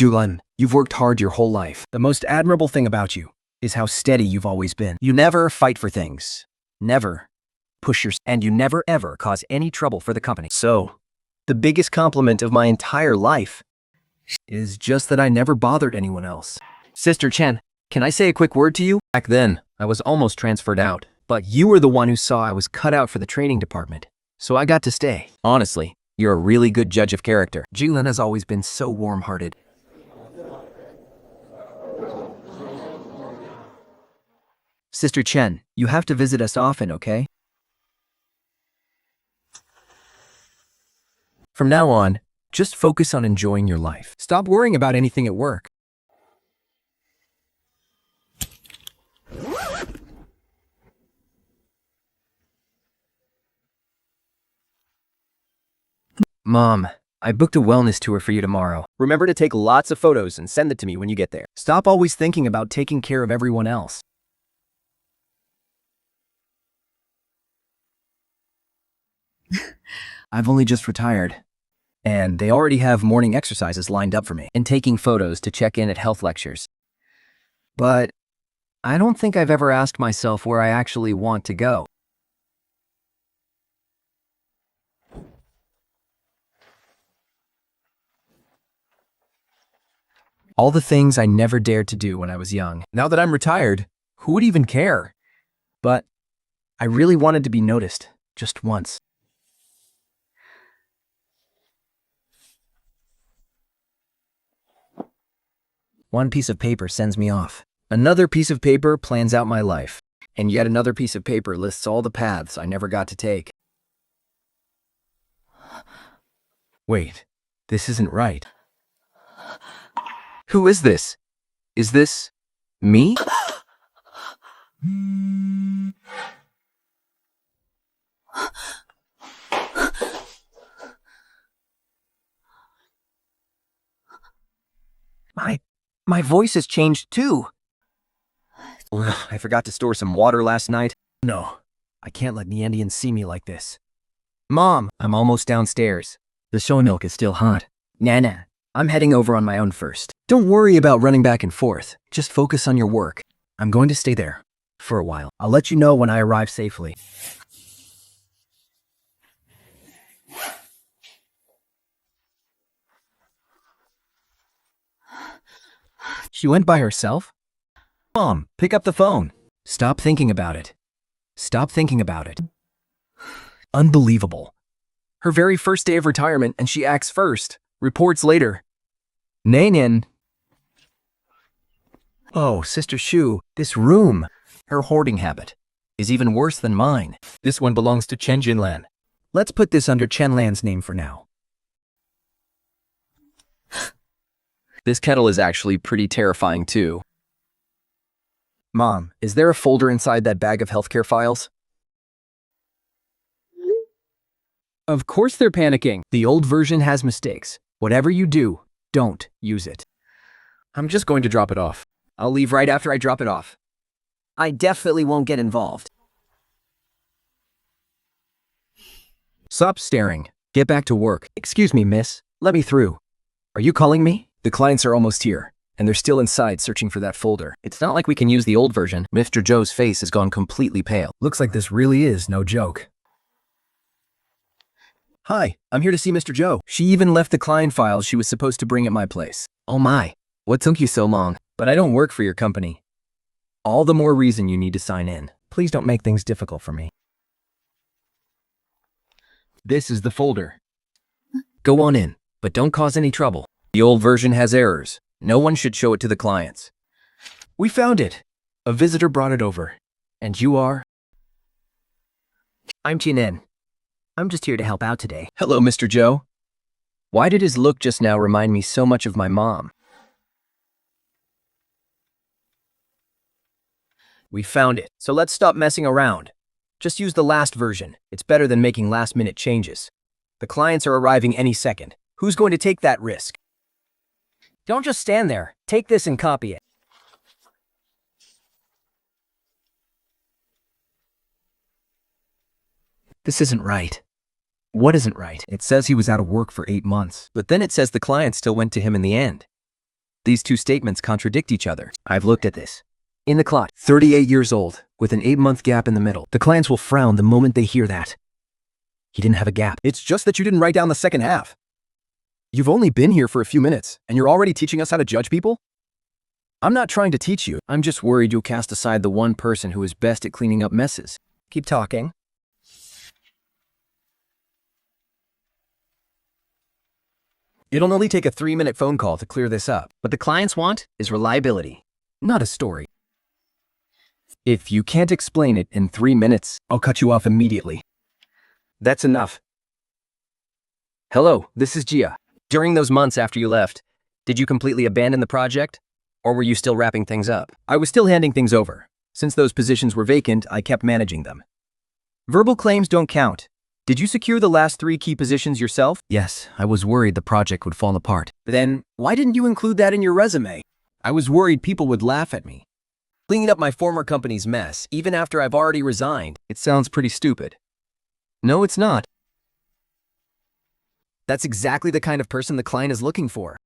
Julan, you've worked hard your whole life. The most admirable thing about you is how steady you've always been. You never fight for things. Never push yourself. And you never ever cause any trouble for the company. So, the biggest compliment of my entire life is just that I never bothered anyone else. Sister Chen, can I say a quick word to you? Back then, I was almost transferred out, but you were the one who saw I was cut out for the training department, so I got to stay. Honestly, you're a really good judge of character. Jilin has always been so warm-hearted. Sister Chen, you have to visit us often, okay? From now on, just focus on enjoying your life. Stop worrying about anything at work. Mom, I booked a wellness tour for you tomorrow. Remember to take lots of photos and send it to me when you get there. Stop always thinking about taking care of everyone else. I've only just retired, and they already have morning exercises lined up for me and taking photos to check in at health lectures. But I don't think I've ever asked myself where I actually want to go. All the things I never dared to do when I was young. Now that I'm retired, who would even care? But I really wanted to be noticed, just once. One piece of paper sends me off. Another piece of paper plans out my life. And yet another piece of paper lists all the paths I never got to take. Wait, this isn't right. Who is this? Is this me? My voice has changed too. I forgot to store some water last night. No, I can't let Niandians see me like this. Mom, I'm almost downstairs. The soy milk is still hot. Nana, I'm heading over on my own first. Don't worry about running back and forth. Just focus on your work. I'm going to stay there for a while. I'll let you know when I arrive safely. She went by herself? Mom, pick up the phone. Stop thinking about it. Stop thinking about it. Unbelievable. Her very first day of retirement and she acts first. Reports later. Nainin. Oh, Sister Shu, this room. Her hoarding habit is even worse than mine. This one belongs to Chen Jinlan. Let's put this under Chen Lan's name for now. This kettle is actually pretty terrifying too. Mom, is there a folder inside that bag of healthcare files? Of course they're panicking. The old version has mistakes. Whatever you do, don't use it. I'm just going to drop it off. I'll leave right after I drop it off. I definitely won't get involved. Stop staring. Get back to work. Excuse me, miss. Let me through. Are you calling me? The clients are almost here, and they're still inside searching for that folder. It's not like we can use the old version. Mr. Joe's face has gone completely pale. Looks like this really is no joke. Hi, I'm here to see Mr. Joe. She even left the client files she was supposed to bring at my place. Oh my, what took you so long? But I don't work for your company. All the more reason you need to sign in. Please don't make things difficult for me. This is the folder. Go on in, but don't cause any trouble. The old version has errors. No one should show it to the clients. We found it. A visitor brought it over. And you are? I'm Chinen. I'm just here to help out today. Hello, Mr. Joe. Why did his look just now remind me so much of my mom? We found it, so let's stop messing around. Just use the last version. It's better than making last-minute changes. The clients are arriving any second. Who's going to take that risk? Don't just stand there. Take this and copy it. This isn't right. What isn't right? It says he was out of work for 8 months, but then it says the client still went to him in the end. These two statements contradict each other. I've looked at this. In the clock, 38 years old, with an 8-month gap in the middle. The clients will frown the moment they hear that. He didn't have a gap. It's just that you didn't write down the second half. You've only been here for a few minutes, and you're already teaching us how to judge people? I'm not trying to teach you. I'm just worried you'll cast aside the one person who is best at cleaning up messes. Keep talking. It'll only take a 3-minute phone call to clear this up. What the clients want is reliability, not a story. If you can't explain it in 3 minutes, I'll cut you off immediately. That's enough. Hello, this is Gia. During those months after you left, did you completely abandon the project? Or were you still wrapping things up? I was still handing things over. Since those positions were vacant, I kept managing them. Verbal claims don't count. Did you secure the last 3 key positions yourself? Yes, I was worried the project would fall apart. Then, why didn't you include that in your resume? I was worried people would laugh at me. Cleaning up my former company's mess, even after I've already resigned, it sounds pretty stupid. No, it's not. That's exactly the kind of person the client is looking for.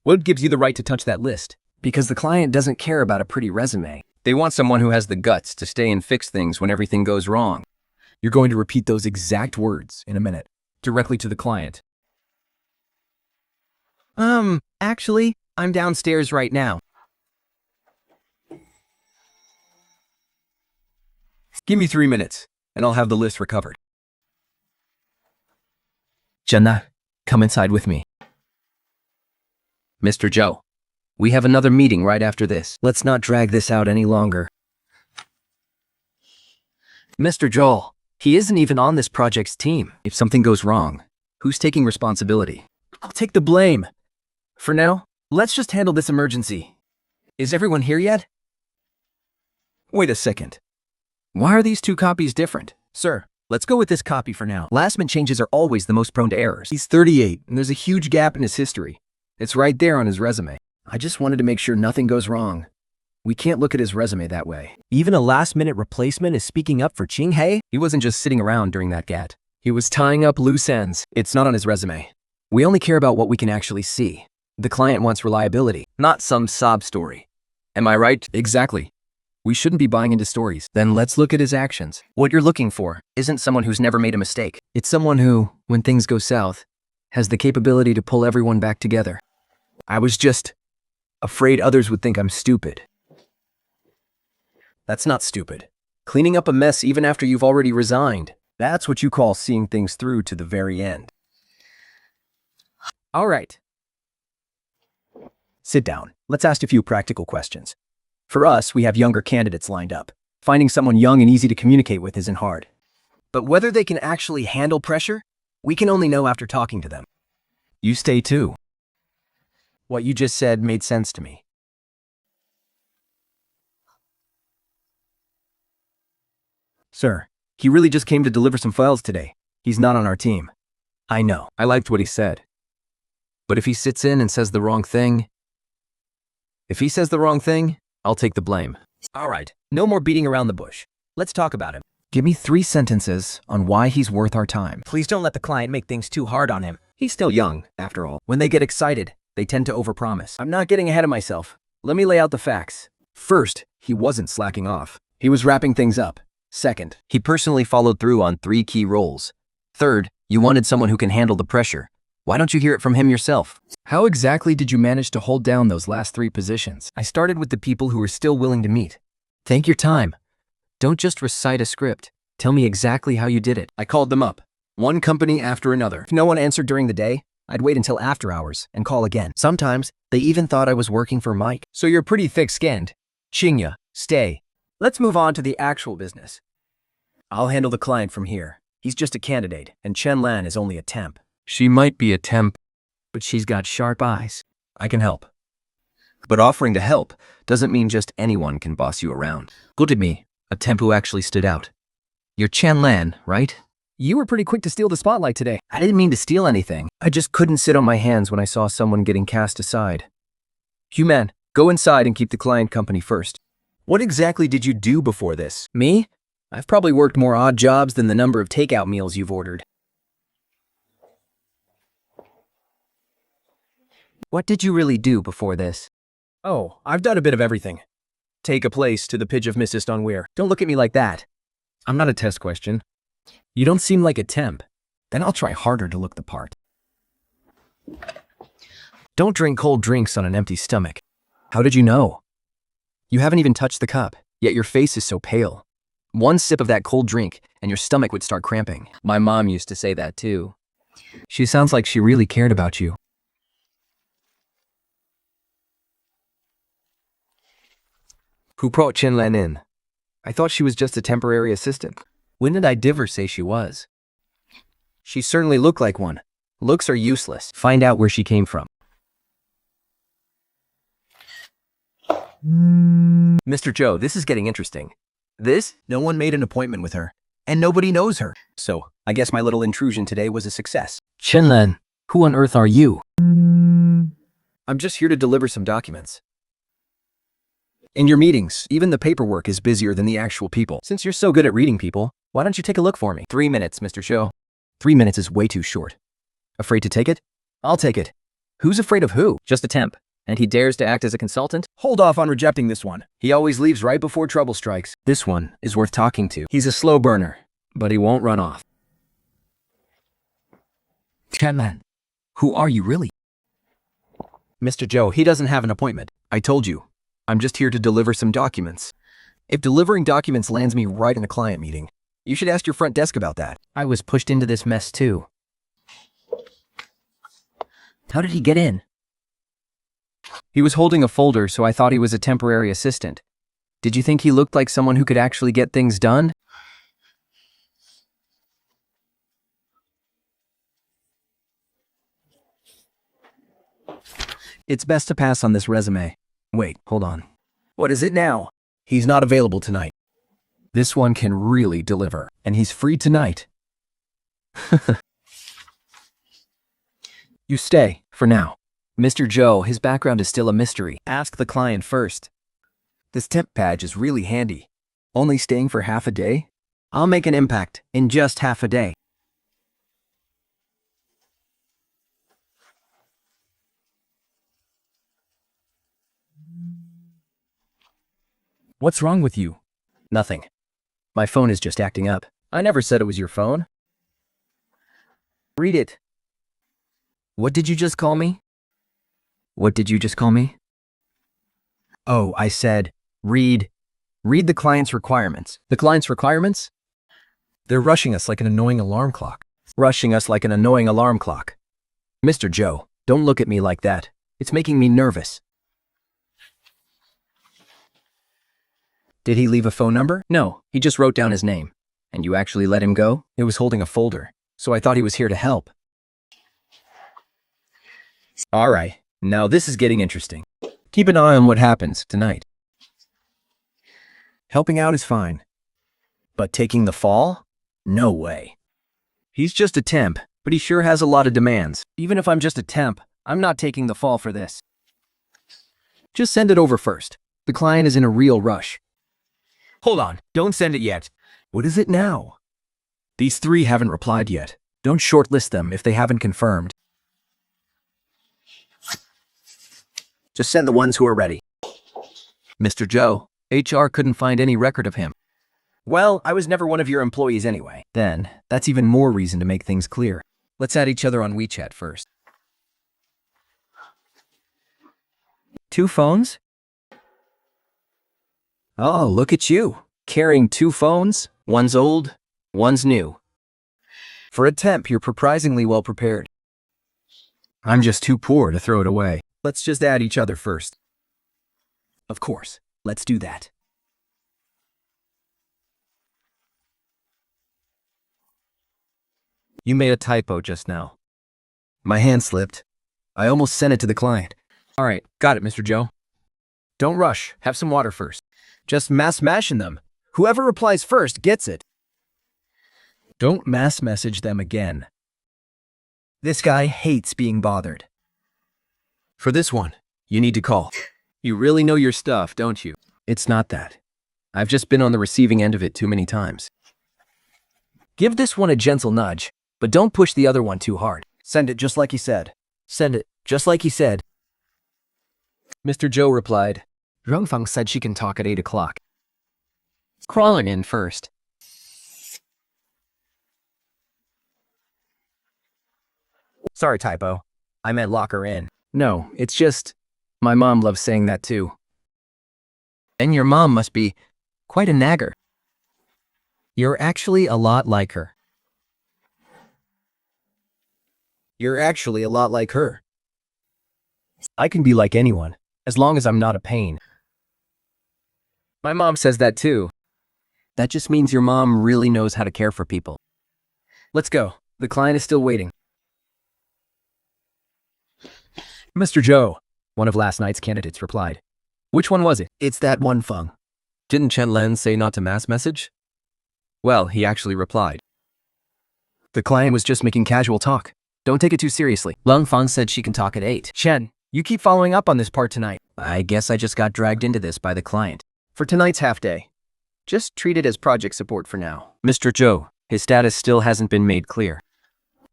What gives you the right to touch that list? Because the client doesn't care about a pretty resume. They want someone who has the guts to stay and fix things when everything goes wrong. You're going to repeat those exact words in a minute, directly to the client. Actually, I'm downstairs right now. Give me 3 minutes, and I'll have the list recovered. Jenna, come inside with me. Mr. Joe, we have another meeting right after this. Let's not drag this out any longer. Mr. Joel, he isn't even on this project's team. If something goes wrong, who's taking responsibility? I'll take the blame. For now, let's just handle this emergency. Is everyone here yet? Wait a second. Why are these 2 copies different? Sir, let's go with this copy for now. Last-minute changes are always the most prone to errors. He's 38, and there's a huge gap in his history. It's right there on his resume. I just wanted to make sure nothing goes wrong. We can't look at his resume that way. Even a last-minute replacement is speaking up for Ching Hei? He wasn't just sitting around during that GAT. He was tying up loose ends. It's not on his resume. We only care about what we can actually see. The client wants reliability, not some sob story. Am I right? Exactly. We shouldn't be buying into stories. Then let's look at his actions. What you're looking for isn't someone who's never made a mistake. It's someone who, when things go south, has the capability to pull everyone back together. I was just afraid others would think I'm stupid. That's not stupid. Cleaning up a mess even after you've already resigned. That's what you call seeing things through to the very end. All right. Sit down. Let's ask a few practical questions. For us, we have younger candidates lined up. Finding someone young and easy to communicate with isn't hard. But whether they can actually handle pressure, we can only know after talking to them. You stay too. What you just said made sense to me. Sir, he really just came to deliver some files today. He's not on our team. I know. I liked what he said. But if he sits in and says the wrong thing... I'll take the blame. All right, no more beating around the bush. Let's talk about him. Give me 3 sentences on why he's worth our time. Please don't let the client make things too hard on him. He's still young, after all. When they get excited, they tend to overpromise. I'm not getting ahead of myself. Let me lay out the facts. First, he wasn't slacking off. He was wrapping things up. Second, he personally followed through on 3 key roles. Third, you wanted someone who can handle the pressure. Why don't you hear it from him yourself? How exactly did you manage to hold down those last 3 positions? I started with the people who were still willing to meet. Take your time. Don't just recite a script. Tell me exactly how you did it. I called them up, one company after another. If no one answered during the day, I'd wait until after hours and call again. Sometimes, they even thought I was working for Mike. So you're pretty thick-skinned. Chingya, stay. Let's move on to the actual business. I'll handle the client from here. He's just a candidate, and Chen Lan is only a temp. She might be a temp, but she's got sharp eyes. I can help. But offering to help doesn't mean just anyone can boss you around. Look at me, a temp who actually stood out. You're Chen Lan, right? You were pretty quick to steal the spotlight today. I didn't mean to steal anything. I just couldn't sit on my hands when I saw someone getting cast aside. Human, go inside and keep the client company first. What exactly did you do before this? Me? I've probably worked more odd jobs than the number of takeout meals you've ordered. What did you really do before this? Oh, I've done a bit of everything. Take a place to the pitch of Mrs. Donweir. Don't look at me like that. I'm not a test question. You don't seem like a temp. Then I'll try harder to look the part. Don't drink cold drinks on an empty stomach. How did you know? You haven't even touched the cup, yet your face is so pale. One sip of that cold drink, and your stomach would start cramping. My mom used to say that too. She sounds like she really cared about you. Who brought Chinlan in? I thought she was just a temporary assistant. When did I diver say she was? She certainly looked like one. Looks are useless. Find out where she came from. Mr. Joe, this is getting interesting. No one made an appointment with her, and nobody knows her. So, I guess my little intrusion today was a success. Chinlan, who on earth are you? I'm just here to deliver some documents. In your meetings, even the paperwork is busier than the actual people. Since you're so good at reading people, why don't you take a look for me? 3 minutes, Mr. Joe. 3 minutes is way too short. Afraid to take it? I'll take it. Who's afraid of who? Just a temp. And he dares to act as a consultant? Hold off on rejecting this one. He always leaves right before trouble strikes. This one is worth talking to. He's a slow burner, but he won't run off. Chinlan, who are you really? Mr. Joe, he doesn't have an appointment. I told you. I'm just here to deliver some documents. If delivering documents lands me right in a client meeting, you should ask your front desk about that. I was pushed into this mess too. How did he get in? He was holding a folder, so I thought he was a temporary assistant. Did you think he looked like someone who could actually get things done? It's best to pass on this resume. Wait, hold on. What is it now? He's not available tonight. This one can really deliver, and he's free tonight. You stay, for now. Mr. Joe, his background is still a mystery. Ask the client first. This temp badge is really handy. Only staying for half a day? I'll make an impact in just half a day. What's wrong with you? Nothing. My phone is just acting up. I never said it was your phone. Read it. What did you just call me? What did you just call me? Oh, I said, read. Read the client's requirements. The client's requirements? They're rushing us like an annoying alarm clock. Rushing us like an annoying alarm clock. Mr. Joe, don't look at me like that. It's making me nervous. Did he leave a phone number? No, he just wrote down his name. And you actually let him go? It was holding a folder, so I thought he was here to help. All right, now this is getting interesting. Keep an eye on what happens tonight. Helping out is fine. But taking the fall? No way. He's just a temp, but he sure has a lot of demands. Even if I'm just a temp, I'm not taking the fall for this. Just send it over first. The client is in a real rush. Hold on, don't send it yet. What is it now? These 3 haven't replied yet. Don't shortlist them if they haven't confirmed. Just send the ones who are ready. Mr. Joe, HR couldn't find any record of him. Well, I was never one of your employees anyway. Then, that's even more reason to make things clear. Let's add each other on WeChat first. 2 phones? Oh, look at you, carrying 2 phones. One's old, one's new. For a temp, you're surprisingly well prepared. I'm just too poor to throw it away. Let's just add each other first. Of course, let's do that. You made a typo just now. My hand slipped. I almost sent it to the client. All right, got it, Mr. Joe. Don't rush, have some water first. Just mass mashing them. Whoever replies first gets it. Don't mass message them again. This guy hates being bothered. For this one, you need to call. You really know your stuff, don't you? It's not that. I've just been on the receiving end of it too many times. Give this one a gentle nudge, but don't push the other one too hard. Send it just like he said. Send it just like he said. Mr. Joe replied. Rongfang said she can talk at 8 o'clock. Crawling in first. Sorry, typo. I meant lock her in. No, it's just, my mom loves saying that too. And your mom must be quite a nagger. You're actually a lot like her. You're actually a lot like her. I can be like anyone, as long as I'm not a pain. My mom says that too. That just means your mom really knows how to care for people. Let's go. The client is still waiting. Mr. Joe, one of last night's candidates replied. Which one was it? It's that one Feng. Didn't Chen Len say not to mass message? Well, he actually replied. The client was just making casual talk. Don't take it too seriously. Lung Fang said she can talk at 8. Chen, you keep following up on this part tonight. I guess I just got dragged into this by the client. For tonight's half day, just treat it as project support for now. Mr. Joe, his status still hasn't been made clear.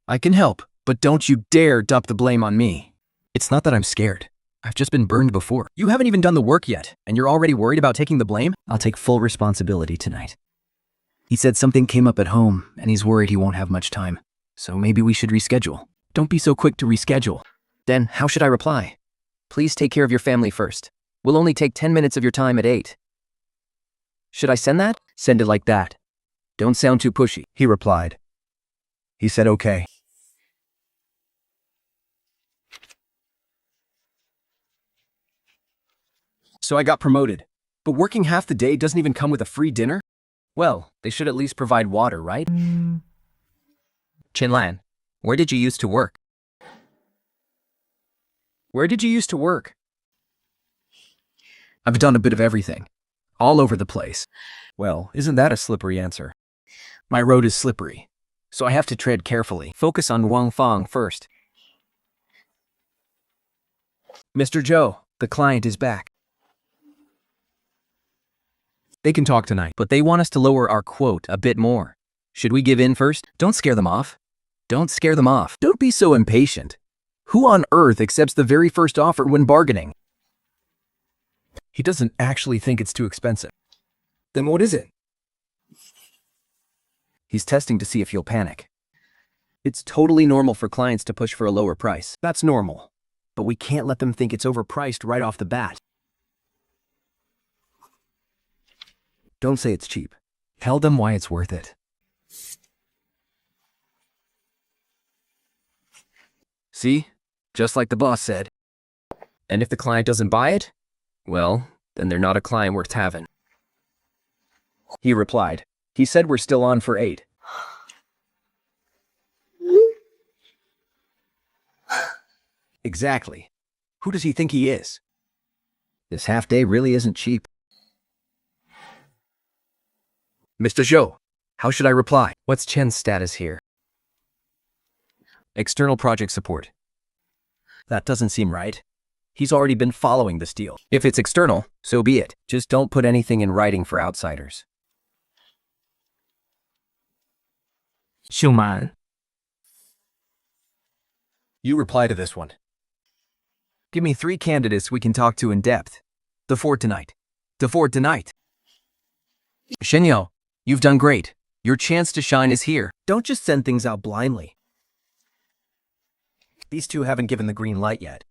I can help, but don't you dare dump the blame on me. It's not that I'm scared. I've just been burned before. You haven't even done the work yet, and you're already worried about taking the blame? I'll take full responsibility tonight. He said something came up at home, and he's worried he won't have much time. So maybe we should reschedule. Don't be so quick to reschedule. Then, how should I reply? Please take care of your family first. We'll only take 10 minutes of your time at 8. Should I send that? Send it like that. Don't sound too pushy, he replied. He said okay. So I got promoted. But working half the day doesn't even come with a free dinner? Well, they should at least provide water, right? Chinlan, where did you used to work? Where did you used to work? I've done a bit of everything. All over the place. Well, isn't that a slippery answer? My road is slippery, so I have to tread carefully. Focus on Wang Fang first. Mr. Joe, the client is back. They can talk tonight, but they want us to lower our quote a bit more. Should we give in first? Don't scare them off. Don't scare them off. Don't be so impatient. Who on earth accepts the very first offer when bargaining? He doesn't actually think it's too expensive. Then what is it? He's testing to see if you'll panic. It's totally normal for clients to push for a lower price. That's normal. But we can't let them think it's overpriced right off the bat. Don't say it's cheap. Tell them why it's worth it. See? Just like the boss said. And if the client doesn't buy it, well, then they're not a client worth having. He replied. He said we're still on for 8. Exactly. Who does he think he is? This half day really isn't cheap. Mr. Zhou, how should I reply? What's Chen's status here? External project support. That doesn't seem right. He's already been following this deal. If it's external, so be it. Just don't put anything in writing for outsiders. Xiuman. You reply to this one. Give me 3 candidates we can talk to in depth. The 4 tonight. The 4 tonight. Shenyao, you've done great. Your chance to shine is here. Don't just send things out blindly. These 2 haven't given the green light yet.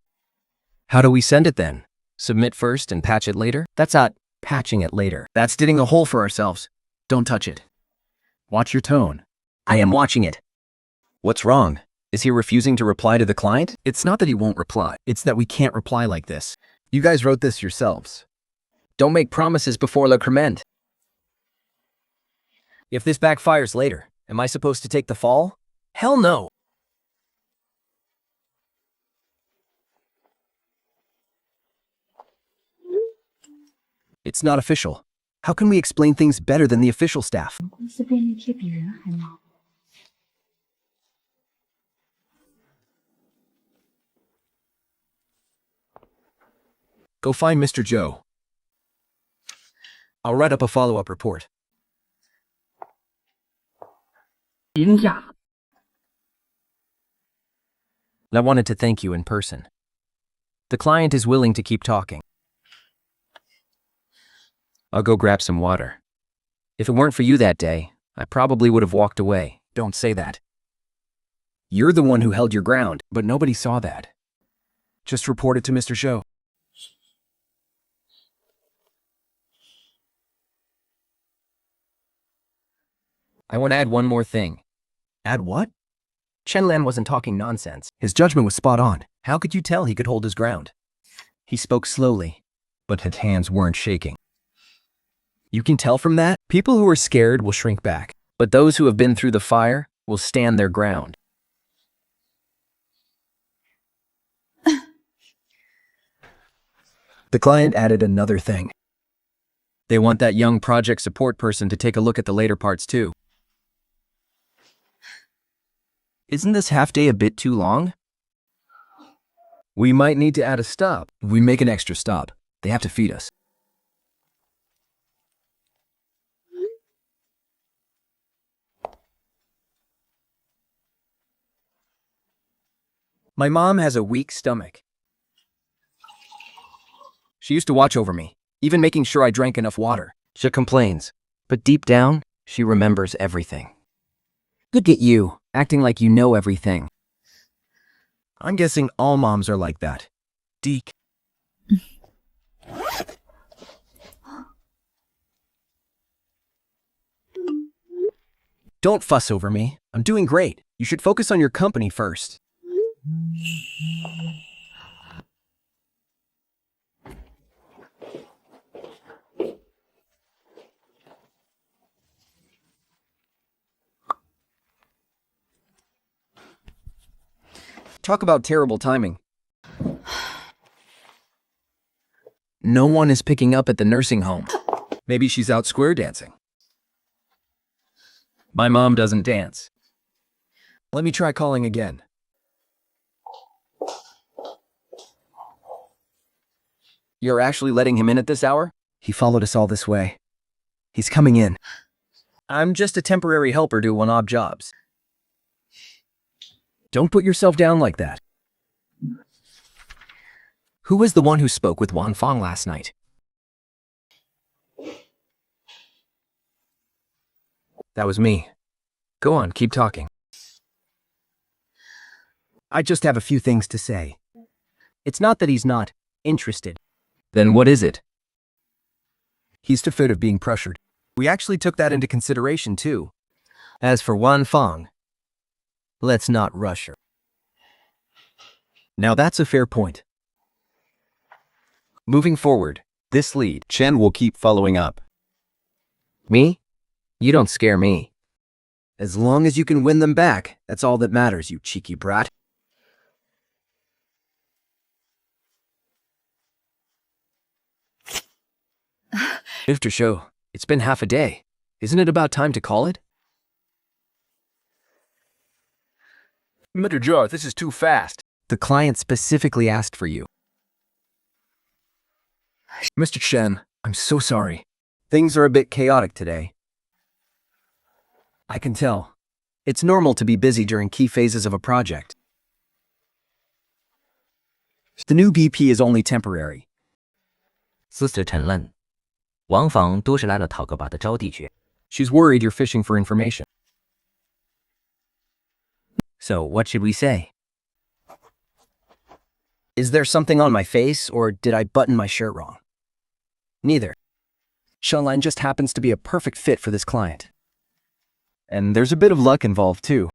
How do we send it then? Submit first and patch it later? That's not patching it later. That's digging a hole for ourselves. Don't touch it. Watch your tone. I am watching it. What's wrong? Is he refusing to reply to the client? It's not that he won't reply. It's that we can't reply like this. You guys wrote this yourselves. Don't make promises before le crement. If this backfires later, am I supposed to take the fall? Hell no. It's not official. How can we explain things better than the official staff? Go find Mr. Zhou. I'll write up a follow-up report. I wanted to thank you in person. The client is willing to keep talking. I'll go grab some water. If it weren't for you that day, I probably would have walked away. Don't say that. You're the one who held your ground, but nobody saw that. Just report it to Mr. Zhou. I want to add one more thing. Add what? Chen Lan wasn't talking nonsense. His judgment was spot on. How could you tell he could hold his ground? He spoke slowly, but his hands weren't shaking. You can tell from that, people who are scared will shrink back, but those who have been through the fire will stand their ground. The client added another thing. They want that young project support person to take a look at the later parts too. Isn't this half day a bit too long? We might need to add a stop. If we make an extra stop, they have to feed us. My mom has a weak stomach. She used to watch over me, even making sure I drank enough water. She complains, but deep down, she remembers everything. Look at you, acting like you know everything. I'm guessing all moms are like that. Deke. Don't fuss over me. I'm doing great. You should focus on your company first. Talk about terrible timing. No one is picking up at the nursing home. Maybe she's out square dancing. My mom doesn't dance. Let me try calling again. You're actually letting him in at this hour? He followed us all this way. He's coming in. I'm just a temporary helper to one-off jobs. Don't put yourself down like that. Who was the one who spoke with Wan Fong last night? That was me. Go on, keep talking. I just have a few things to say. It's not that he's not interested. Then what is it? He's too afraid of being pressured. We actually took that into consideration too. As for Wan Fong, let's not rush her. Now that's a fair point. Moving forward, this lead, Chen will keep following up. me? You don't scare me. As long as you can win them back, that's all that matters, you cheeky brat. Mr. Zhou, it's been half a day. Isn't it about time to call it? Mr. Zhou, this is too fast. The client specifically asked for you. Mr. Chen, I'm so sorry. Things are a bit chaotic today. I can tell. It's normal to be busy during key phases of a project. The new BP is only temporary. 司职沉愣，王房都是来了讨个把的招娣去。 She's worried you're fishing for information. So, what should we say? Is there something on my face, or did I button my shirt wrong? Neither. Shenlan just happens to be a perfect fit for this client. And there's a bit of luck involved, too.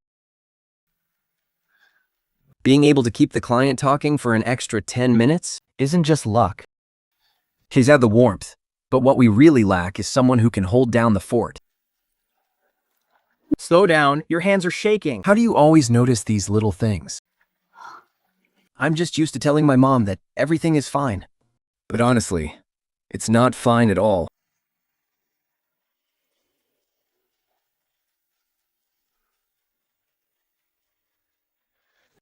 Being able to keep the client talking for an extra 10 minutes isn't just luck. She's had the warmth, but what we really lack is someone who can hold down the fort. Slow down, your hands are shaking. How do you always notice these little things? I'm just used to telling my mom that everything is fine. But honestly, it's not fine at all.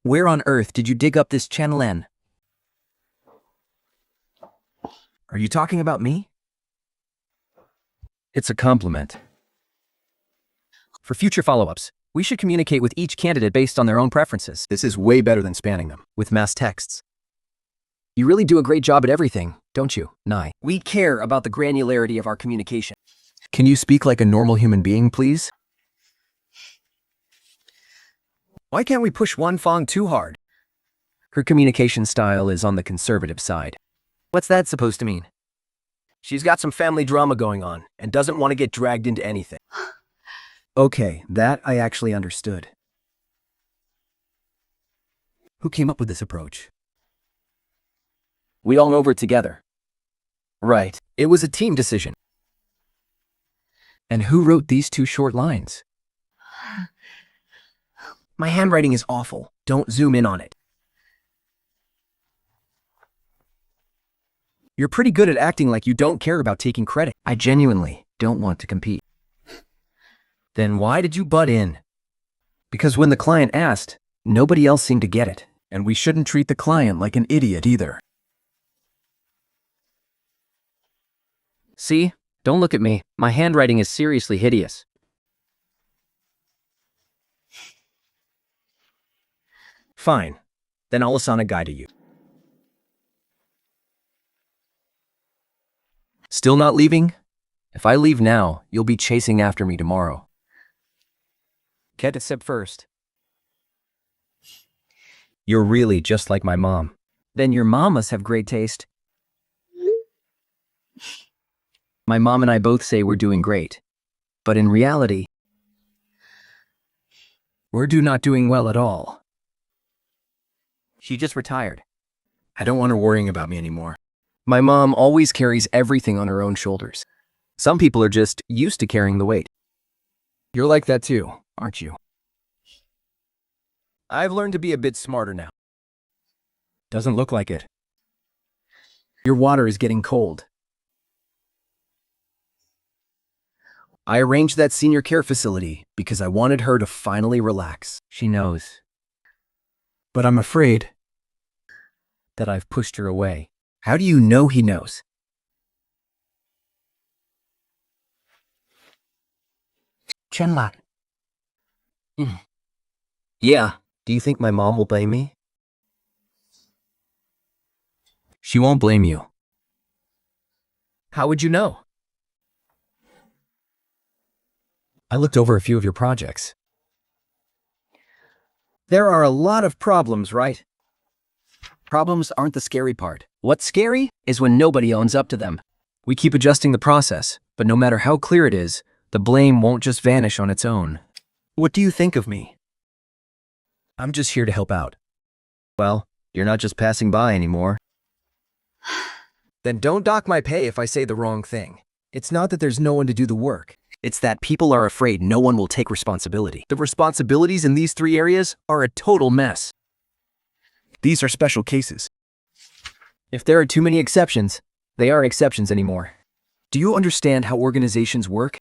Where on earth did you dig up this Chen Len? Are you talking about me? It's a compliment. For future follow-ups, we should communicate with each candidate based on their own preferences. This is way better than spamming them with mass texts. You really do a great job at everything, don't you, Nai? We care about the granularity of our communication. Can you speak like a normal human being, please? Why can't we push Wan Fong too hard? Her communication style is on the conservative side. What's that supposed to mean? She's got some family drama going on and doesn't want to get dragged into anything. Okay, that I actually understood. Who came up with this approach? We all over it together. Right, it was a team decision. And who wrote these 2 short lines? My handwriting is awful. Don't zoom in on it. You're pretty good at acting like you don't care about taking credit. I genuinely don't want to compete. Then why did you butt in? Because when the client asked, nobody else seemed to get it. And we shouldn't treat the client like an idiot either. See? Don't look at me. My handwriting is seriously hideous. Fine. Then I'll assign a guy to you. Still not leaving? If I leave now, you'll be chasing after me tomorrow. Get a sip first. You're really just like my mom. Then your mom must have great taste. My mom and I both say we're doing great. But in reality, we're not doing well at all. She just retired. I don't want her worrying about me anymore. My mom always carries everything on her own shoulders. Some people are just used to carrying the weight. You're like that too, aren't you? I've learned to be a bit smarter now. Doesn't look like it. Your water is getting cold. I arranged that senior care facility because I wanted her to finally relax. She knows. But I'm afraid that I've pushed her away. How do you know he knows? Chenlan. Yeah. Do you think my mom will blame me? She won't blame you. How would you know? I looked over a few of your projects. There are a lot of problems, right? Problems aren't the scary part. What's scary is when nobody owns up to them. We keep adjusting the process, but no matter how clear it is, the blame won't just vanish on its own. What do you think of me? I'm just here to help out. Well, you're not just passing by anymore. Then don't dock my pay if I say the wrong thing. It's not that there's no one to do the work. It's that people are afraid no one will take responsibility. The responsibilities in these 3 areas are a total mess. These are special cases. If there are too many exceptions, they aren't exceptions anymore. Do you understand how organizations work?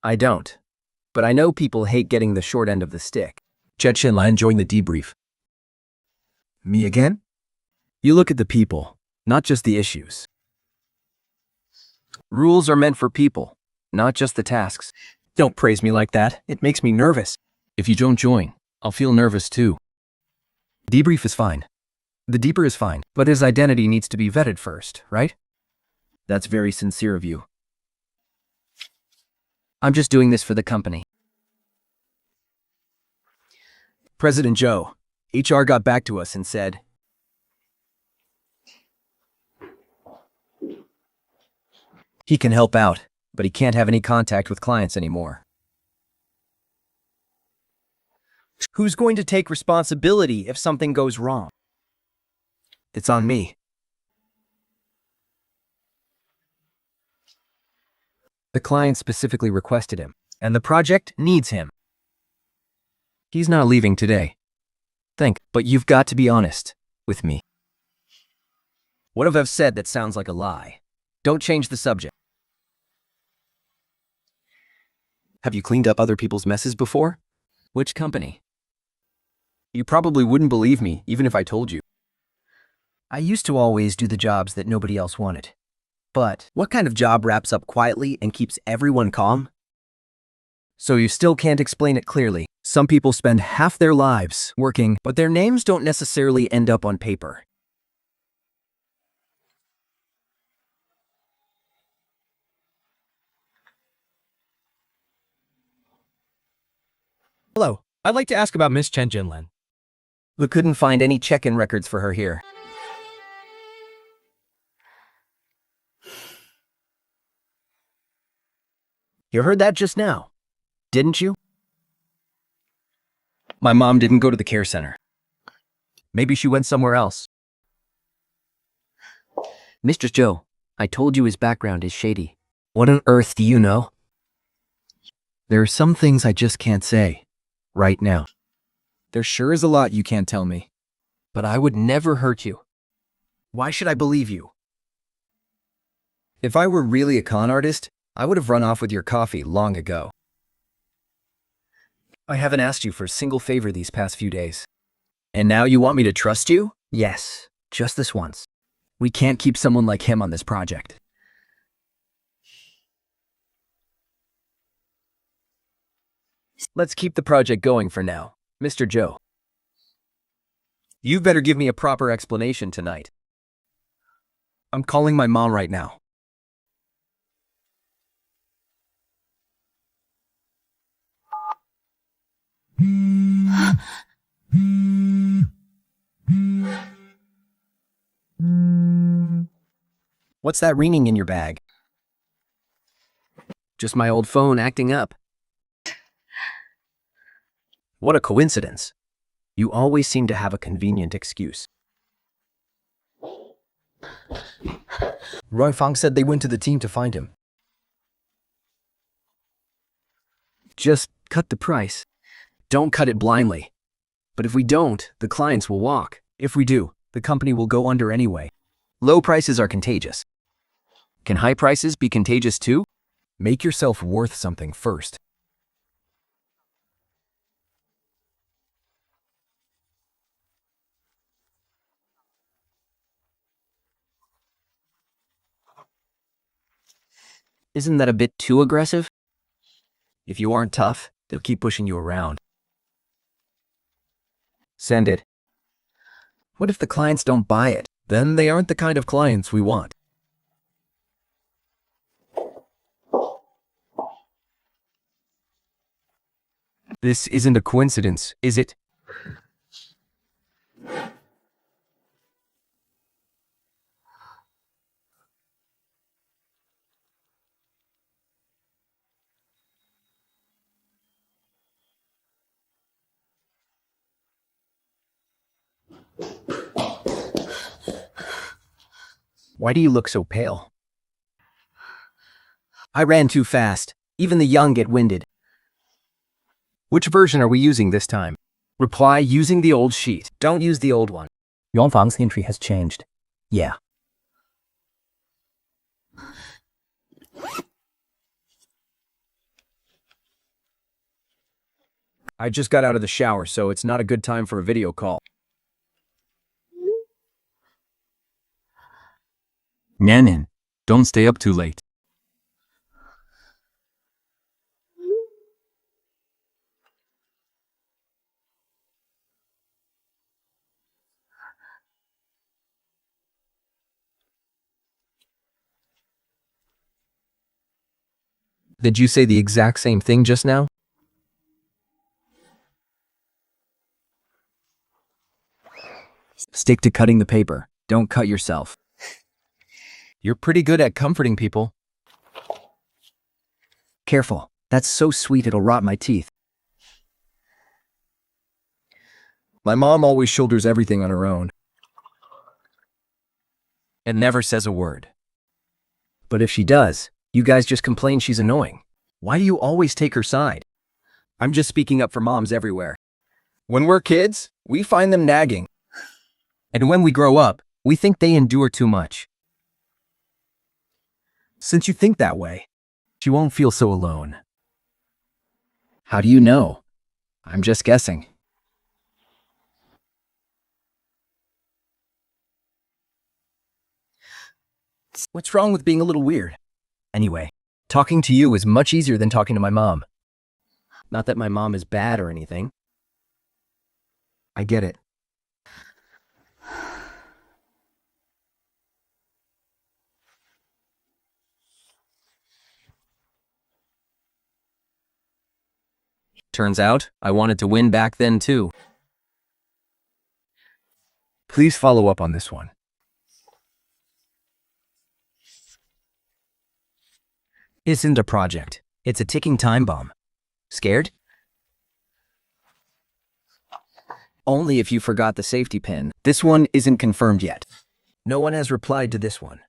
I don't. But I know people hate getting the short end of the stick. Chenlan joined the debrief. Me again? You look at the people, not just the issues. Rules are meant for people, not just the tasks. Don't praise me like that. It makes me nervous. If you don't join, I'll feel nervous too. Debrief is fine. The deeper is fine, but his identity needs to be vetted first, right? That's very sincere of you. I'm just doing this for the company. President Joe, HR got back to us and said, he can help out, but he can't have any contact with clients anymore. Who's going to take responsibility if something goes wrong? It's on me. The client specifically requested him, and the project needs him. He's not leaving today. But you've got to be honest with me. What have I said that sounds like a lie? Don't change the subject. Have you cleaned up other people's messes before? Which company? You probably wouldn't believe me, even if I told you. I used to always do the jobs that nobody else wanted. But what kind of job wraps up quietly and keeps everyone calm? So you still can't explain it clearly. Some people spend half their lives working, but their names don't necessarily end up on paper. Hello, I'd like to ask about Miss Chen Jinlin. We couldn't find any check-in records for her here. You heard that just now, didn't you? My mom didn't go to the care center. Maybe she went somewhere else. Mr. Zhou, I told you his background is shady. What on earth do you know? There are some things I just can't say right now. There sure is a lot you can't tell me. But I would never hurt you. Why should I believe you? If I were really a con artist, I would have run off with your coffee long ago. I haven't asked you for a single favor these past few days. And now you want me to trust you? Yes, just this once. We can't keep someone like him on this project. Let's keep the project going for now, Mr. Zhou. You better give me a proper explanation tonight. I'm calling my mom right now. What's that ringing in your bag? Just my old phone acting up. What a coincidence. You always seem to have a convenient excuse. Roy Fang said they went to the team to find him. Just cut the price. Don't cut it blindly. But if we don't, the clients will walk. If we do, the company will go under anyway. Low prices are contagious. Can high prices be contagious too? Make yourself worth something first. Isn't that a bit too aggressive? If you aren't tough, they'll keep pushing you around. Send it. What if the clients don't buy it? Then they aren't the kind of clients we want. This isn't a coincidence, is it? Why do you look so pale? I ran too fast. Even the young get winded. Which version are we using this time? Reply using the old sheet. Don't use the old one. Yuan Fang's entry has changed. Yeah. I just got out of the shower, so it's not a good time for a video call. Nanin, don't stay up too late. Did you say the exact same thing just now? Stick to cutting the paper. Don't cut yourself. You're pretty good at comforting people. Careful. That's so sweet it'll rot my teeth. My mom always shoulders everything on her own. And never says a word. But if she does, you guys just complain she's annoying. Why do you always take her side? I'm just speaking up for moms everywhere. When we're kids, we find them nagging. And when we grow up, we think they endure too much. Since you think that way, she won't feel so alone. How do you know? I'm just guessing. What's wrong with being a little weird? Anyway, talking to you is much easier than talking to my mom. Not that my mom is bad or anything. I get it. Turns out, I wanted to win back then too. Please follow up on this one. Isn't a project. It's a ticking time bomb. Scared? Only if you forgot the safety pin. This one isn't confirmed yet. No one has replied to this one.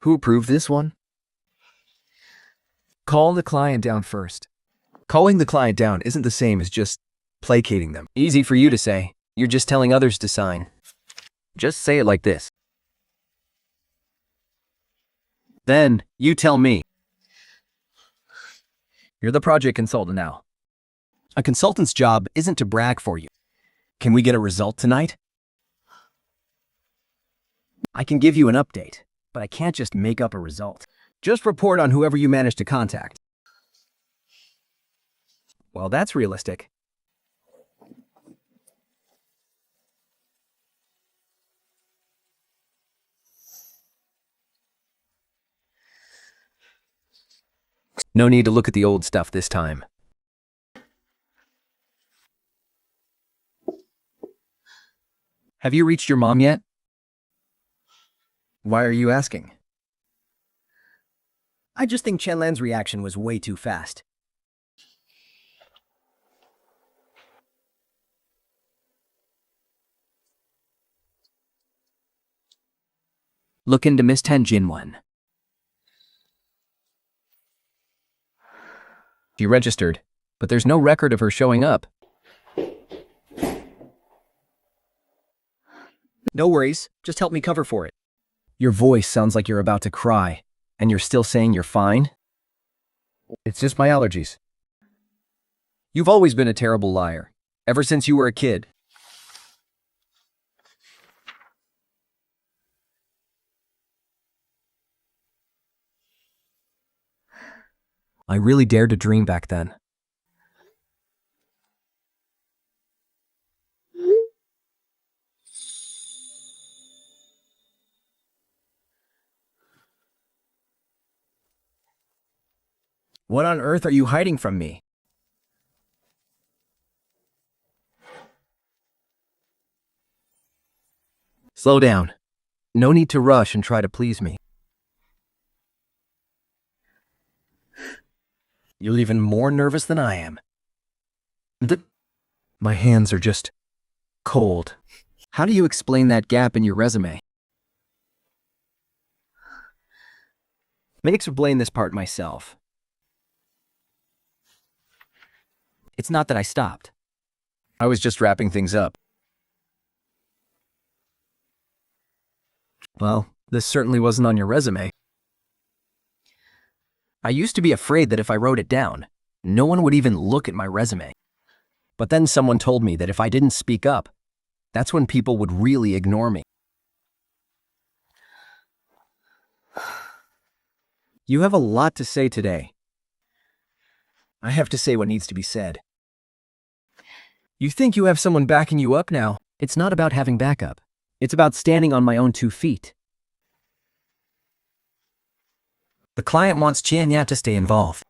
Who approved this one? Call the client down first. Calling the client down isn't the same as just placating them. Easy for you to say. You're just telling others to sign. Just say it like this. Then, you tell me. You're the project consultant now. A consultant's job isn't to brag for you. Can we get a result tonight? I can give you an update, but I can't just make up a result. Just report on whoever you manage to contact. Well, that's realistic. No need to look at the old stuff this time. Have you reached your mom yet? Why are you asking? I just think Chen-Lan's reaction was way too fast. Look into Miss Ten Jinwen. She registered, but there's no record of her showing up. No worries, just help me cover for it. Your voice sounds like you're about to cry, and you're still saying you're fine? It's just my allergies. You've always been a terrible liar, ever since you were a kid. I really dared to dream back then. What on earth are you hiding from me? Slow down. No need to rush and try to please me. You're even more nervous than I am. My hands are just cold. How do you explain that gap in your resume? May explain this part myself. It's not that I stopped. I was just wrapping things up. Well, this certainly wasn't on your resume. I used to be afraid that if I wrote it down, no one would even look at my resume. But then someone told me that if I didn't speak up, that's when people would really ignore me. You have a lot to say today. I have to say what needs to be said. You think you have someone backing you up now. It's not about having backup. It's about standing on my own 2 feet. The client wants Qianya to stay involved.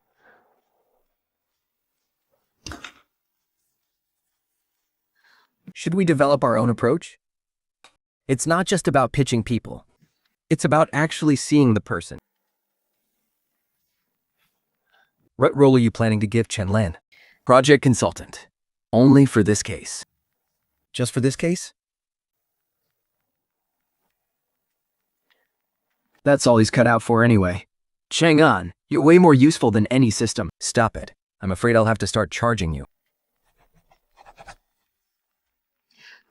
Should we develop our own approach? It's not just about pitching people. It's about actually seeing the person. What role are you planning to give Chen-Lan? Project consultant. Only for this case. Just for this case? That's all he's cut out for anyway. Chang'an, you're way more useful than any system. Stop it. I'm afraid I'll have to start charging you.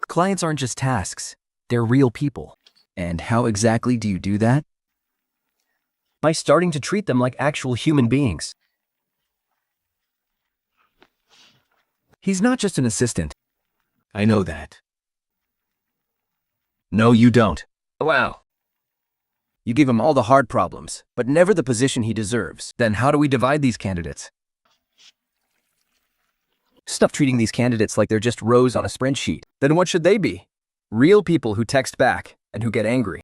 Clients aren't just tasks. They're real people. And how exactly do you do that? By starting to treat them like actual human beings. He's not just an assistant. I know that. No, you don't. Wow. You give him all the hard problems, but never the position he deserves. Then how do we divide these candidates? Stop treating these candidates like they're just rows on a spreadsheet. Then what should they be? Real people who text back and who get angry.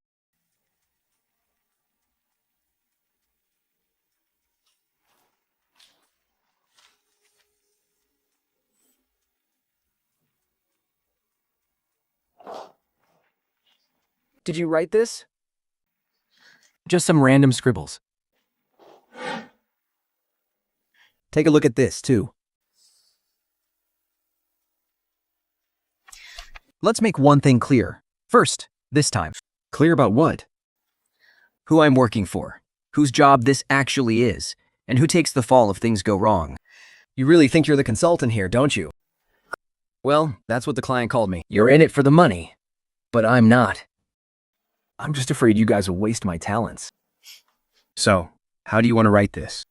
Did you write this? Just some random scribbles. Take a look at this, too. Let's make one thing clear. First, this time. Clear about what? Who I'm working for, whose job this actually is, and who takes the fall if things go wrong. You really think you're the consultant here, don't you? Well, that's what the client called me. You're in it for the money, but I'm not. I'm just afraid you guys will waste my talents. So, how do you want to write this?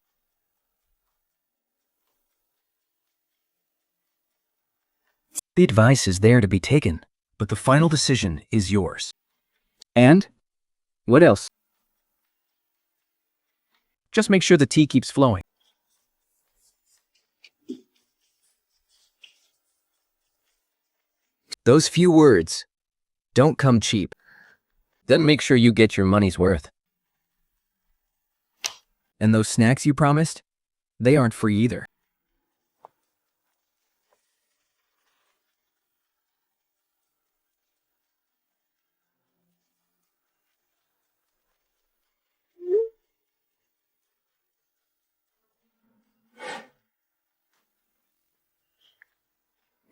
The advice is there to be taken, but the final decision is yours. And? What else? Just make sure the tea keeps flowing. Those few words don't come cheap. Then make sure you get your money's worth. And those snacks you promised, they aren't free either.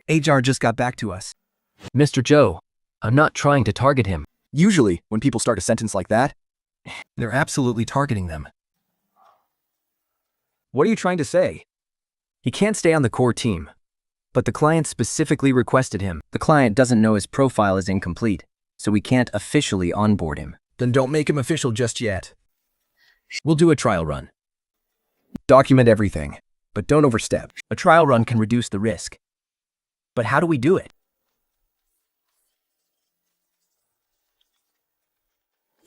HR just got back to us. Mr. Joe, I'm not trying to target him. Usually, when people start a sentence like that, they're absolutely targeting them. What are you trying to say? He can't stay on the core team, but the client specifically requested him. The client doesn't know his profile is incomplete, so we can't officially onboard him. Then don't make him official just yet. We'll do a trial run. Document everything, but don't overstep. A trial run can reduce the risk. But how do we do it?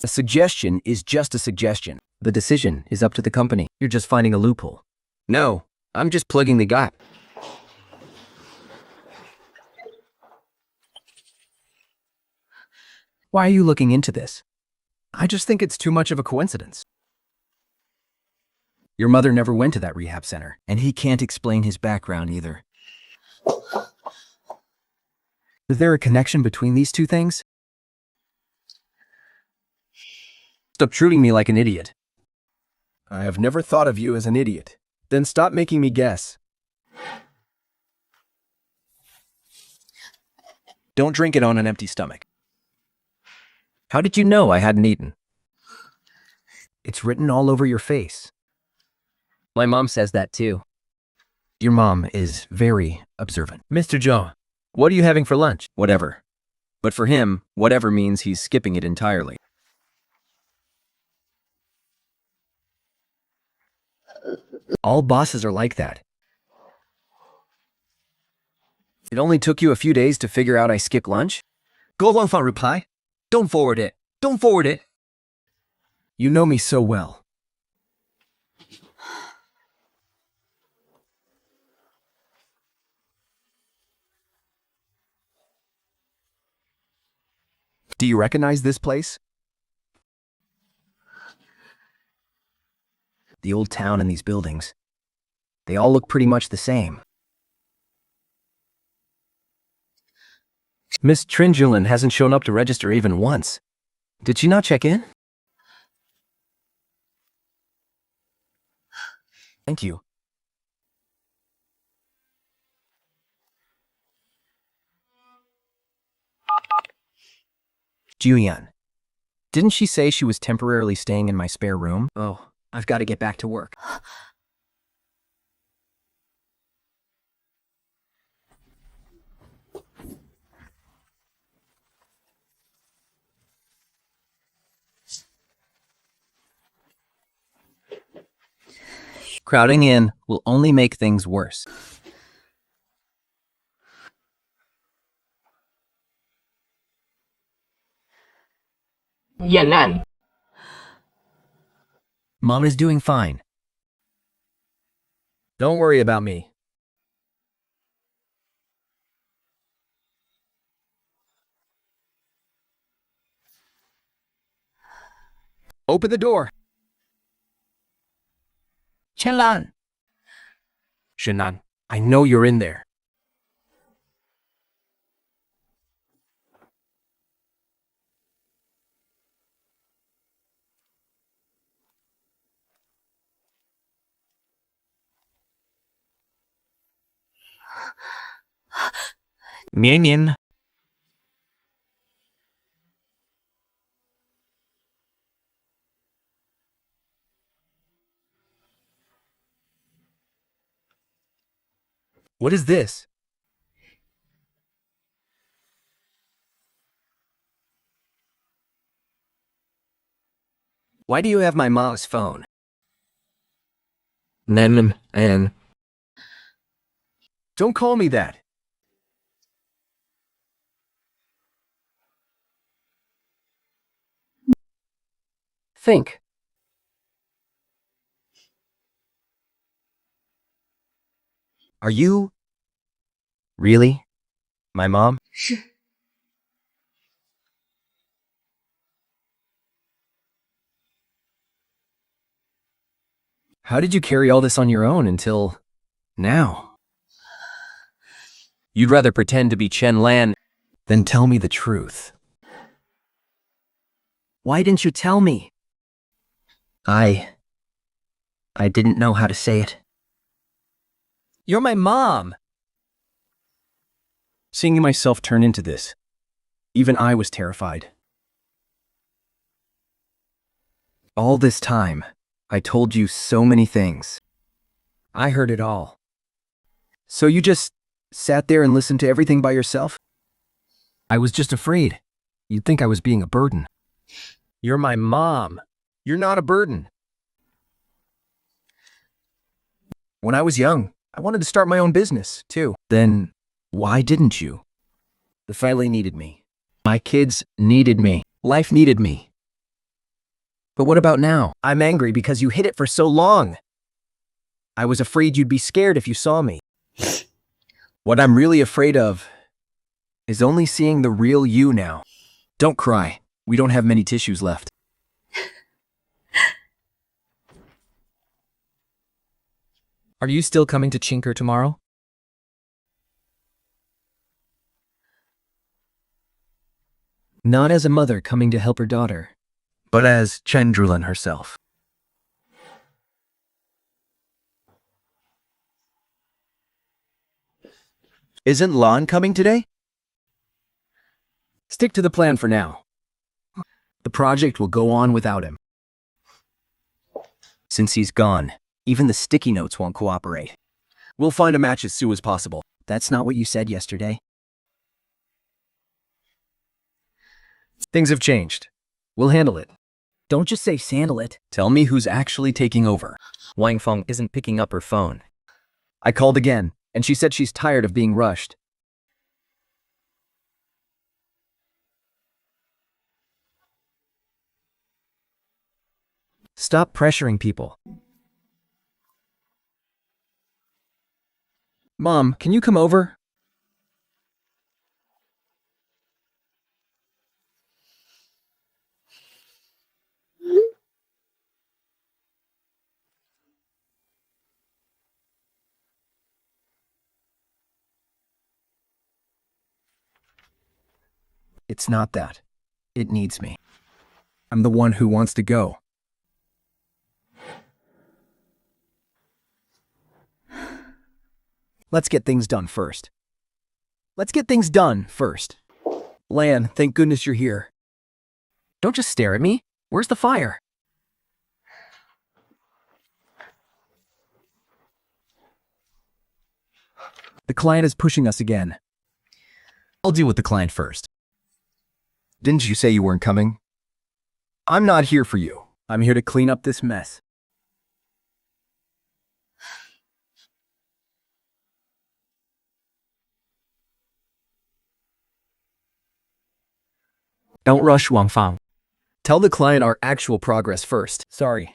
A suggestion is just a suggestion. The decision is up to the company. You're just finding a loophole. No, I'm just plugging the gap. Why are you looking into this? I just think it's too much of a coincidence. Your mother never went to that rehab center, and he can't explain his background either. Is there a connection between these two things? Stop treating me like an idiot. I have never thought of you as an idiot. Then stop making me guess. Don't drink it on an empty stomach. How did you know I hadn't eaten? It's written all over your face. My mom says that too. Your mom is very observant. Mr. Joe, what are you having for lunch? Whatever. But for him, whatever means he's skipping it entirely. All bosses are like that. It only took you a few days to figure out I skip lunch? Go along for reply. Don't forward it. Don't forward it. You know me so well. Do you recognize this place? The old town and these buildings. They all look pretty much the same. Miss Tringilin hasn't shown up to register even once. Did she not check in? Thank you. Julian, didn't she say she was temporarily staying in my spare room? Oh, I've got to get back to work. Crowding in will only make things worse. Mom is doing fine. Don't worry about me. Open the door. Shenlan, I know you're in there. 绵绵 What is this? Why do you have my mom's phone? And Don't call me that. think. Are you really my mom? How did you carry all this on your own until now? You'd rather pretend to be Chen Lan than tell me the truth. Why didn't you tell me? I didn't know how to say it. You're my mom. Seeing myself turn into this, even I was terrified. All this time, I told you so many things. I heard it all. So you just sat there and listened to everything by yourself? I was just afraid. You'd think I was being a burden. You're my mom. You're not a burden. When I was young, I wanted to start my own business, too. Then, why didn't you? The family needed me. My kids needed me. Life needed me. But what about now? I'm angry because you hid it for so long. I was afraid you'd be scared if you saw me. What I'm really afraid of is only seeing the real you now. Don't cry. We don't have many tissues left. Are you still coming to Chinker tomorrow? Not as a mother coming to help her daughter, but as Chandrulan herself. Isn't Lon coming today? Stick to the plan for now. The project will go on without him. Since he's gone, even the sticky notes won't cooperate. We'll find a match as soon as possible. That's not what you said yesterday. Things have changed. We'll handle it. Don't just say sandal it. Tell me who's actually taking over. Wang Feng isn't picking up her phone. I called again, and she said she's tired of being rushed. Stop pressuring people. Mom, can you come over? It's not that. It needs me. I'm the one who wants to go. Let's get things done first. Lan, thank goodness you're here. Don't just stare at me. Where's the fire? The client is pushing us again. I'll deal with the client first. Didn't you say you weren't coming? I'm not here for you. I'm here to clean up this mess. Don't rush Wang Fang. Tell the client our actual progress first. Sorry.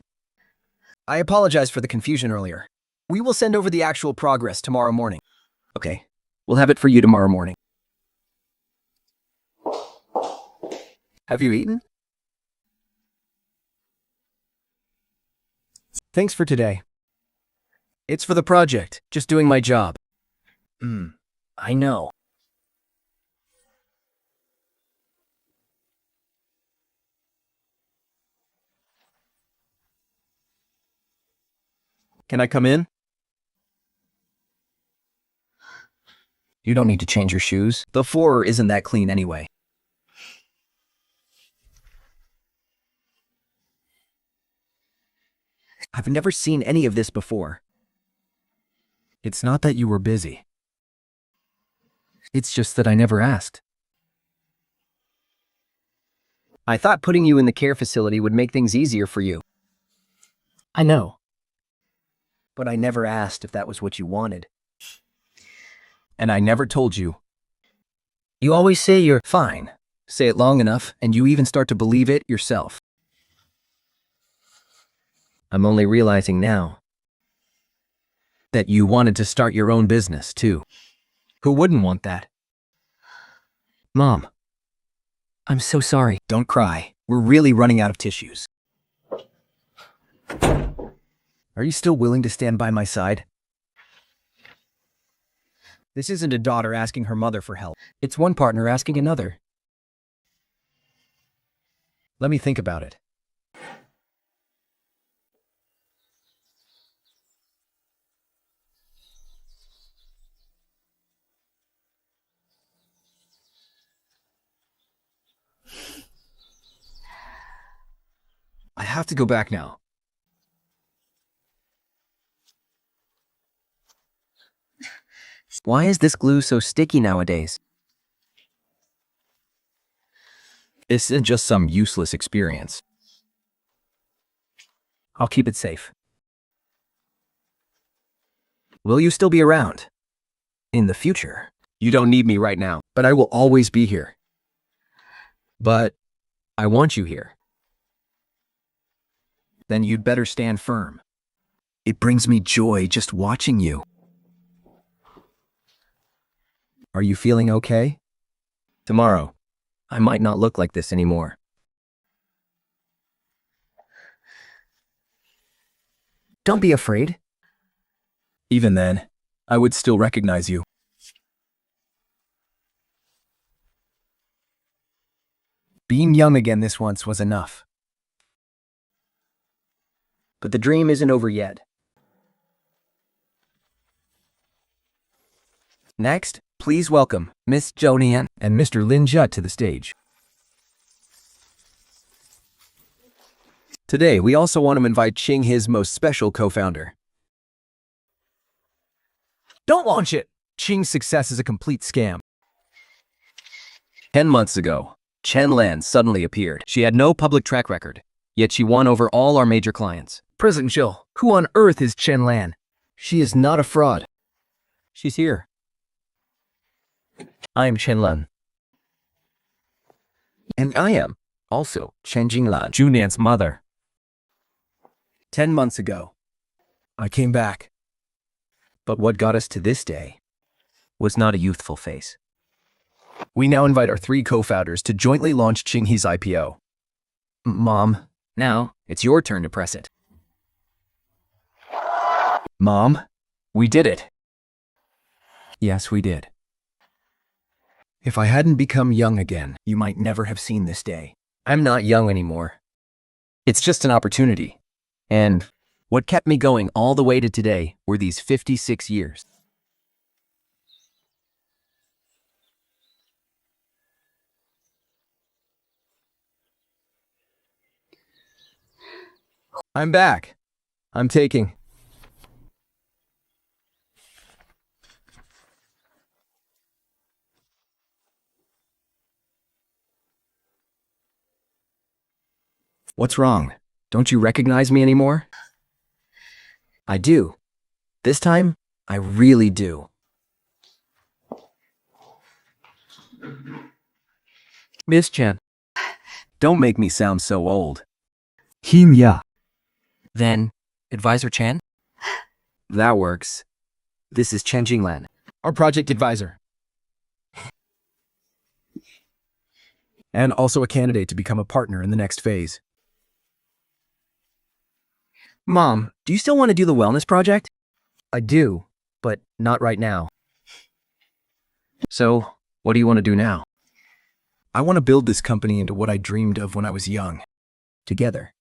I apologize for the confusion earlier. We will send over the actual progress tomorrow morning. Okay, we'll have it for you tomorrow morning. Have you eaten? Thanks for today. It's for the project, just doing my job. I know. Can I come in? You don't need to change your shoes. The floor isn't that clean anyway. I've never seen any of this before. It's not that you were busy. It's just that I never asked. I thought putting you in the care facility would make things easier for you. I know. But I never asked if that was what you wanted. And I never told you. You always say you're fine. Say it long enough, and you even start to believe it yourself. I'm only realizing now that you wanted to start your own business, too. Who wouldn't want that? Mom, I'm so sorry. don't cry. We're really running out of tissues. Are you still willing to stand by my side? This isn't a daughter asking her mother for help. It's one partner asking another. Let me think about it. I have to go back now. Why is this glue so sticky nowadays? This isn't just some useless experience. I'll keep it safe. Will you still be around? In the future? You don't need me right now, but I will always be here. But I want you here. Then you'd better stand firm. It brings me joy just watching you. Are you feeling okay? Tomorrow, I might not look like this anymore. Don't be afraid. Even then, I would still recognize you. Being young again this once was enough. But the dream isn't over yet. Next, please welcome Miss Jonian and Mr. Lin Jut to the stage. Today, we also want to invite Ching, his most special co-founder. Don't launch it! Ching's success is a complete scam. 10 months ago, Chen Lan suddenly appeared. She had no public track record, yet she won over all our major clients. President Jill, who on earth is Chen Lan? She is not a fraud. She's here. I'm Chen Lan. And I am also Chen Jinglan, Junian's mother. 10 months ago, I came back. But what got us to this day was not a youthful face. We now invite our 3 co-founders to jointly launch Qinghe's IPO. Mom, now it's your turn to press it. Mom, we did it. Yes, we did. If I hadn't become young again, you might never have seen this day. I'm not young anymore. It's just an opportunity. And what kept me going all the way to today were these 56 years. I'm back. I'm taking. What's wrong? Don't you recognize me anymore? I do. This time, I really do. Miss Chen. Don't make me sound so old. Kimya. Then, Advisor Chen? That works. This is Chen Jinglan. Our project advisor. And also a candidate to become a partner in the next phase. Mom, do you still want to do the wellness project? I do, but not right now. So, what do you want to do now? I want to build this company into what I dreamed of when I was young. Together.